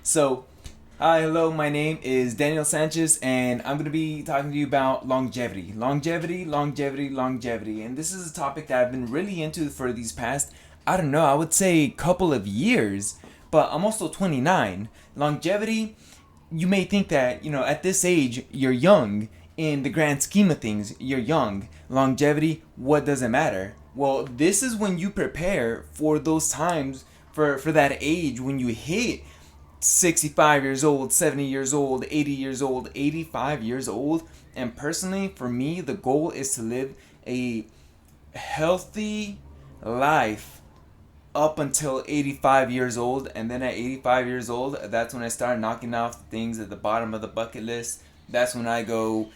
So, hi, hello, my name is Daniel Sanchez, and I'm going to be talking to you about longevity. Longevity. And this is a topic that I've been really into for these past, I don't know, I would say couple of years, but I'm also 29. Longevity, you may think that, at this age, you're young. In the grand scheme of things, you're young. Longevity, what does it matter? Well, this is when you prepare for those times, for that age when you hit 65 years old, 70 years old, 80 years old, 85 years old. And personally, for me, the goal is to live a healthy life up until 85 years old. And then at 85 years old, that's when I start knocking off things at the bottom of the bucket list. That's when I go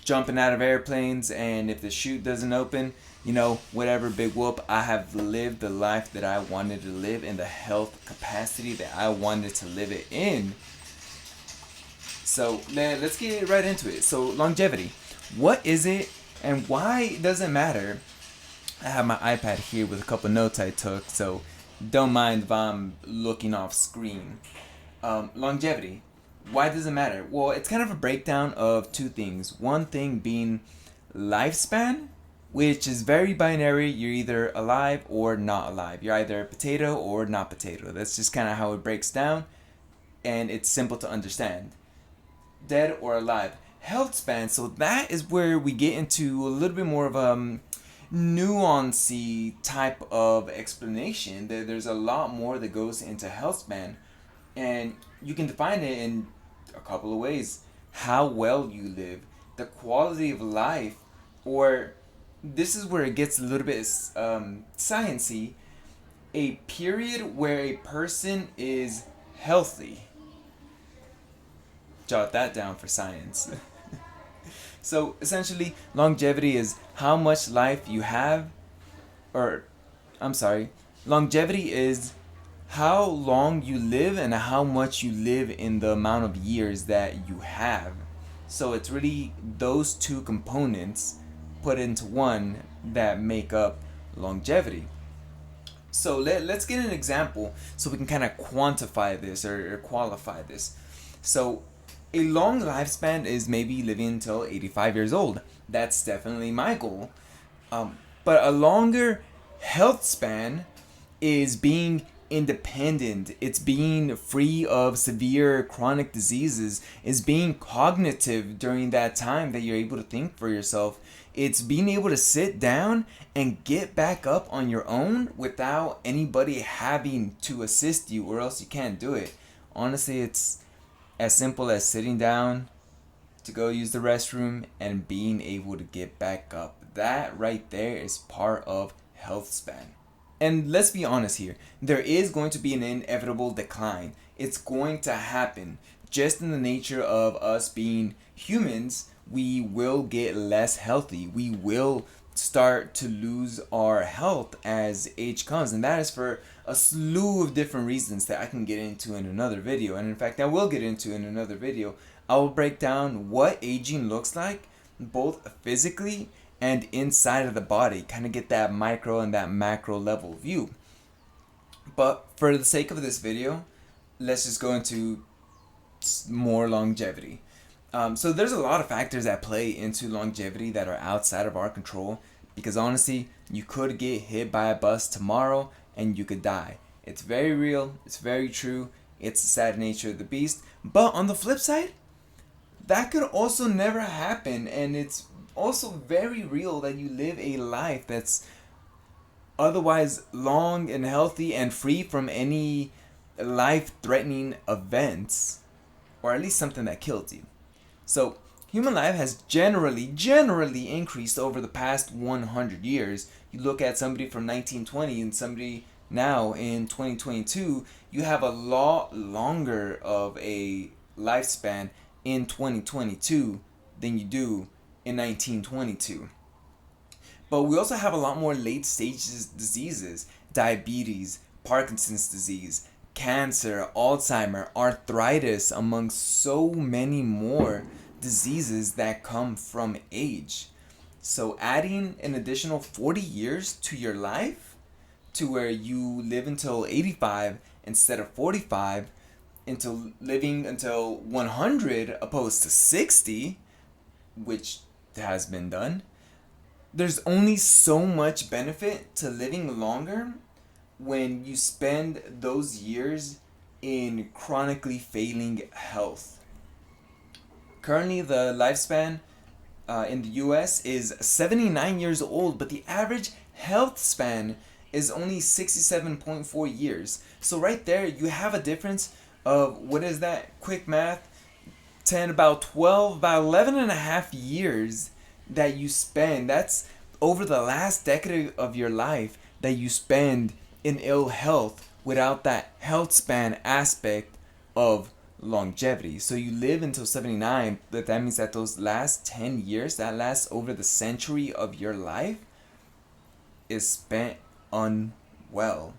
jumping out of airplanes, and if the chute doesn't open, whatever, big whoop. I have lived the life that I wanted to live in the health capacity that I wanted to live it in. So let's get right into it. So longevity, what is it and why does it matter? I have my iPad here with a couple notes I took, so don't mind if I'm looking off screen. Longevity, why does it matter? Well, it's kind of a breakdown of two things. One thing being lifespan, which is very binary. You're either alive or not alive. You're either potato or not potato. That's just kind of how it breaks down, and it's simple to understand. Dead or alive. Health span, so that is where we get into a little bit more of a nuancy type of explanation. There's a lot more that goes into health span, and you can define it in a couple of ways. How well you live, the quality of life, or this is where it gets a little bit sciencey, a period where a person is healthy. Jot that down for science. So essentially, longevity is how much life you have, or I'm sorry, longevity is how long you live and how much you live in the amount of years that you have. So it's really those two components put into one that make up longevity. So let's get an example so we can kind of quantify this or qualify this. So a long lifespan is maybe living until 85 years old. That's definitely my goal. But a longer health span is being independent. It's being free of severe chronic diseases. It's being cognitive during that time that you're able to think for yourself. It's being able to sit down and get back up on your own without anybody having to assist you, or else you can't do it. Honestly, it's as simple as sitting down to go use the restroom and being able to get back up. That right there is part of health span. And let's be honest here, there is going to be an inevitable decline. It's going to happen. Just in the nature of us being humans, we will get less healthy. We will start to lose our health as age comes. And that is for a slew of different reasons that I can get into in another video. And in fact, I will get into in another video. I will break down what aging looks like, both physically and inside of the body, kind of get that micro and that macro level view. But for the sake of this video, let's just go into more longevity. So there's a lot of factors that play into longevity that are outside of our control, because honestly, you could get hit by a bus tomorrow and you could die. It's very real, it's very true, it's the sad nature of the beast. But on the flip side, that could also never happen, and it's also very real that you live a life that's otherwise long and healthy and free from any life-threatening events, or at least something that kills you. So human life has generally increased over the past 100 years. You look at somebody from 1920 and somebody now in 2022, you have a lot longer of a lifespan in 2022 than you do in 1922. But we also have a lot more late stages diseases, diabetes, Parkinson's disease, cancer, Alzheimer, arthritis, among so many more diseases that come from age. So adding an additional 40 years to your life, to where you live until 85 instead of 45, into living until 100 opposed to 60, which has been done, there's only so much benefit to living longer when you spend those years in chronically failing health. Currently, the lifespan in the US is 79 years old, but the average health span is only 67.4 years. So, right there, you have a difference of what is that? Quick math 10, about 12, about 11 and a half years that you spend. That's over the last decade of your life that you spend in ill health without that health span aspect of longevity. So you live until 79, but that means that those last 10 years, that lasts over the century of your life, is spent unwell.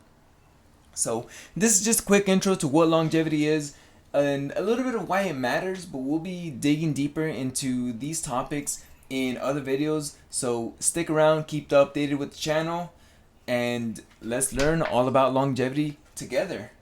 So this is just a quick intro to what longevity is and a little bit of why it matters, but we'll be digging deeper into these topics in other videos. So stick around, keep updated with the channel, and let's learn all about longevity together.